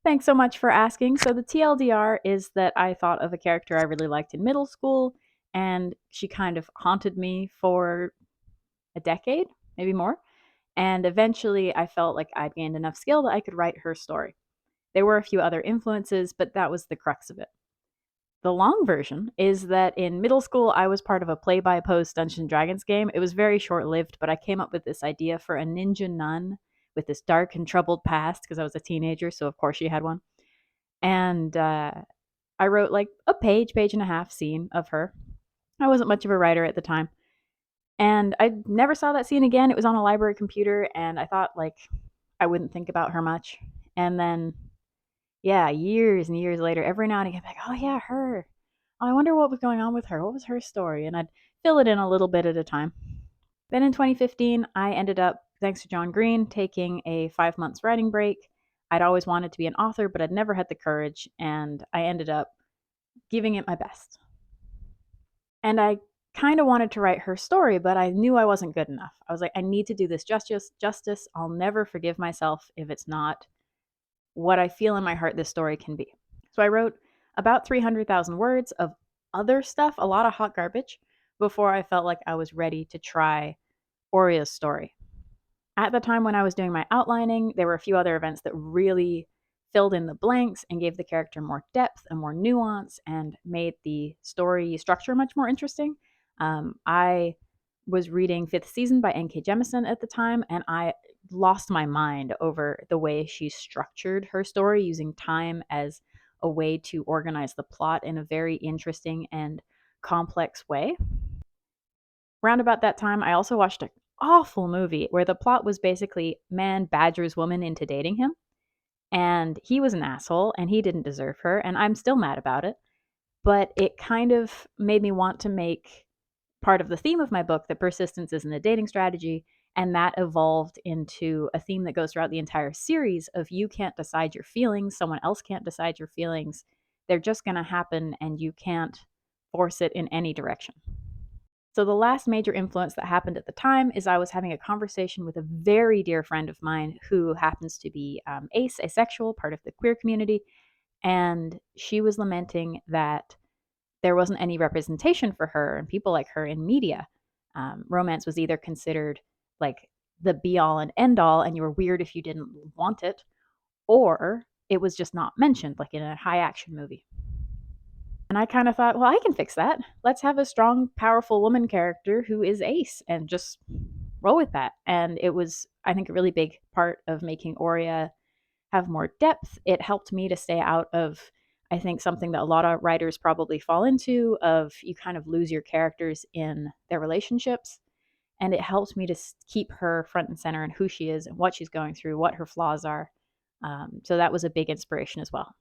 Thanks so much for asking. So, the TLDR is that I thought of a character I really liked in middle school, and she kind of haunted me for a decade, maybe more. And eventually, I felt like I'd gained enough skill that I could write her story. There were a few other influences, but that was the crux of it. The long version is that in middle school, I was part of a play by post Dungeons and Dragons game. It was very short lived, but I came up with this idea for a ninja nun with this dark and troubled past because I was a teenager, so of course she had one. And I wrote like a page and a half scene of her. I wasn't much of a writer at the time. And I never saw that scene again. It was on a library computer, and I thought like I wouldn't think about her much. And then, yeah, years and years later, every now and again, like, oh yeah, her. Oh, I wonder what was going on with her. What was her story? And I'd fill it in a little bit at a time. Then in 2015, I ended up, thanks to John Green, taking a 5 months writing break. I'd always wanted to be an author, but I'd never had the courage, and I ended up giving it my best. And I kind of wanted to write her story, but I knew I wasn't good enough. I was like, I need to do this justice. I'll never forgive myself if it's not what I feel in my heart this story can be. So I wrote about 300,000 words of other stuff, a lot of hot garbage, before I felt like I was ready to try Oria's story. At the time when I was doing my outlining, there were a few other events that really filled in the blanks and gave the character more depth and more nuance and made the story structure much more interesting. I was reading Fifth Season by N.K. Jemisin at the time, and I lost my mind over the way she structured her story using time as a way to organize the plot in a very interesting and complex way. Round about that time, I also watched an awful movie where the plot was basically man badgers woman into dating him, and he was an asshole and he didn't deserve her, and I'm still mad about it. But it kind of made me want to make part of the theme of my book that persistence isn't a dating strategy, and that evolved into a theme that goes throughout the entire series of you can't decide your feelings, someone else can't decide your feelings. They're just going to happen and you can't force it in any direction. So, the last major influence that happened at the time is I was having a conversation with a very dear friend of mine who happens to be asexual, part of the queer community. And she was lamenting that there wasn't any representation for her and people like her in media. Romance was either considered like the be all and end all, and you were weird if you didn't want it, or it was just not mentioned, like in a high action movie. And I kind of thought, well, I can fix that. Let's have a strong, powerful woman character who is Ace and just roll with that. And it was, I think, a really big part of making Aurea have more depth. It helped me to stay out of, I think, something that a lot of writers probably fall into of you kind of lose your characters in their relationships. And it helps me to keep her front and center and who she is and what she's going through, what her flaws are. So that was a big inspiration as well.